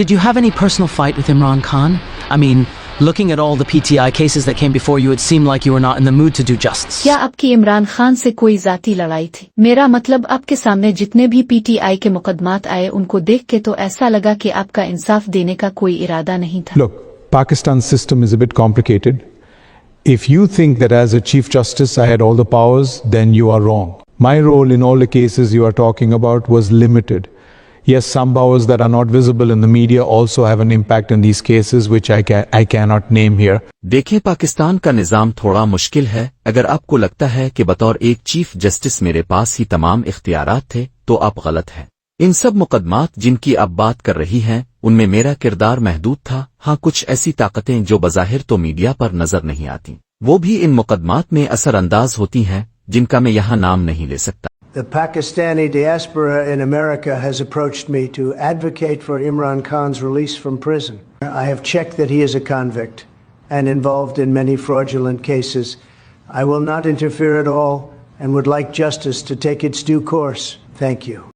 Did you have any personal fight with Imran Khan? I mean, looking at all the PTI cases that came before you, it seemed like you were not in the mood to do justice. क्या आपकी इमरान खान से कोई जाती लड़ाई थी? मेरा मतलब आपके सामने जितने भी PTI के मुकदमात आए उनको देख के तो ऐसा लगा कि आपका इंसाफ देने का कोई इरादा नहीं था। Look, Pakistan's system is a bit complicated. If you think that as a Chief Justice I had all the powers, then you are wrong. My role in all the cases you are talking about was limited. Yes, some powers that are not visible in the media also have an impact in these cases which I cannot name here. देखें, पाकिस्तान का निज़ाम थोड़ा मुश्किल है। अगर आपको लगता है कि बतौर एक चीफ जस्टिस मेरे पास ही तमाम इख्तियारात थे तो आप गलत हैं। इन सब मुकदमात जिनकी आप बात कर रही हैं उनमें मेरा किरदार महदूद था। हाँ, कुछ ऐसी ताकतें जो बज़ाहिर तो मीडिया पर नजर नहीं आती, वो भी इन मुकदमात में असरअंदाज होती हैं, जिनका मैं यहाँ नाम नहीं ले सकता। The Pakistani diaspora in America has approached me to advocate for Imran Khan's release from prison. I have checked that he is a convict and involved in many fraudulent cases. I will not interfere at all and would like justice to take its due course. Thank you.